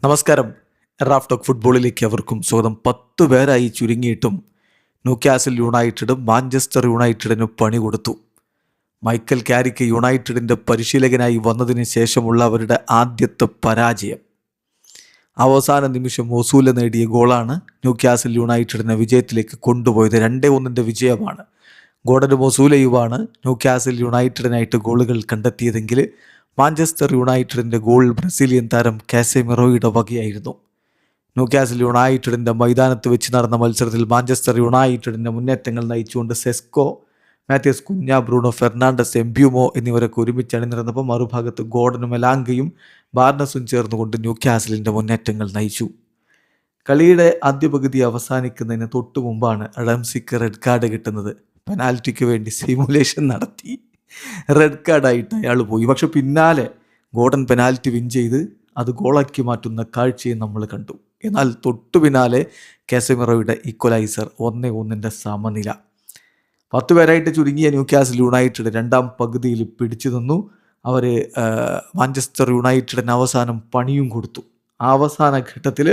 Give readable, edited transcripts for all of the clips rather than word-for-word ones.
നമസ്കാരം. Raf talk ഫുട്ബോളിലേക്ക് അവർക്കും സ്വാഗതം. 10 പേരായി ചുരുങ്ങിയിട്ടും ന്യൂകാസിൽ യുണൈറ്റഡ് മാഞ്ചസ്റ്റർ യുണൈറ്റഡിന് പണി കൊടുത്തു. മൈക്കൽ കാരിക്ക് യുണൈറ്റഡിൻ്റെ പരിശീലകനായി വന്നതിന് ശേഷമുള്ള അവരുടെ ആദ്യത്തെ പരാജയം. അവസാന നിമിഷം ഒസൂല നേടിയ ഗോളാണ് ന്യൂകാസിൽ യുണൈറ്റഡിനെ വിജയത്തിലേക്ക് കൊണ്ടുപോയത്. 2-1 വിജയമാണ്. ഗോർഡനും ഒസൂലയുമാണ് ന്യൂകാസിൽ യുണൈറ്റഡിനായിട്ട് ഗോളുകൾ കണ്ടെത്തിയതെങ്കിൽ മാഞ്ചസ്റ്റർ യുണൈറ്റഡിൻ്റെ ഗോൾ ബ്രസീലിയൻ താരം കാസെമിറോയുടെ വകയായിരുന്നു. ന്യൂകാസിൽ യുണൈറ്റഡിൻ്റെ മൈതാനത്ത് വെച്ച് നടന്ന മത്സരത്തിൽ മാഞ്ചസ്റ്റർ യുണൈറ്റഡിൻ്റെ മുന്നേറ്റങ്ങൾ നയിച്ചുകൊണ്ട് സെസ്കോ, മാത്യൂസ് കുഞ്ഞ, ബ്രൂണോ ഫെർണാണ്ടസ്, എംബ്യൂമോ എന്നിവരൊക്കെ ഒരുമിച്ച് അണിനിരന്നപ്പോൾ മറുഭാഗത്ത് ഗോർഡനും എലാങ്കയും ബാർണസും ചേർന്നുകൊണ്ട് ന്യൂകാസിലിൻ്റെ മുന്നേറ്റങ്ങൾ നയിച്ചു. കളിയുടെ ആദ്യ പകുതി അവസാനിക്കുന്നതിന് തൊട്ടു മുമ്പാണ് റംസിക്ക് റെഡ് കാർഡ് കിട്ടുന്നത്. പെനാൽറ്റിക്ക് വേണ്ടി സിമുലേഷൻ നടത്തി റെഡ് കാർഡായിട്ട് അയാൾ പോയി. പക്ഷെ പിന്നാലെ ഗോർഡൻ പെനാൽറ്റി വിൻ ചെയ്ത് അത് ഗോളാക്കി മാറ്റുന്ന കാഴ്ചയും നമ്മൾ കണ്ടു. എന്നാൽ തൊട്ടു പിന്നാലെ കാസെമിറോയുടെ ഈക്വലൈസർ 1-1 സമനില. 10 പേരായിട്ട് ചുരുങ്ങിയ ന്യൂകാസിൽ യുണൈറ്റഡ് രണ്ടാം പകുതിയിൽ പിടിച്ചു നിന്നു. അവർ മാഞ്ചസ്റ്റർ യുണൈറ്റഡിന് അവസാനം പണിയും കൊടുത്തു. ആ അവസാന ഘട്ടത്തിൽ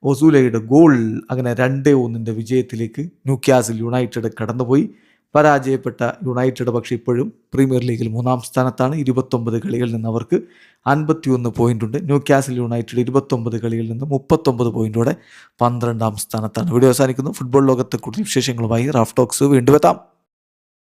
ഒസൂലയുടെ ഗോൾ അങ്ങനെ 2-1 വിജയത്തിലേക്ക് ന്യൂകാസിൽ യുണൈറ്റഡ് കടന്നുപോയി. പരാജയപ്പെട്ട യുണൈറ്റഡ് പക്ഷേ ഇപ്പോഴും പ്രീമിയർ ലീഗിൽ 3-ാം സ്ഥാനത്താണ്. 29 കളികളിൽ നിന്ന് അവർക്ക് 51 പോയിൻ്റുണ്ട്. ന്യൂകാസിൽ യുണൈറ്റഡ് 29 കളികളിൽ നിന്ന് 39 പോയിൻ്റോടെ 12-ാം സ്ഥാനത്താണ്. വീഡിയോ അവസാനിക്കുന്നു. ഫുട്ബോൾ ലോകത്തെ കൂടുതൽ വിശേഷങ്ങളുമായി റാഫ് ടോക്സ് വീണ്ടും എത്താം.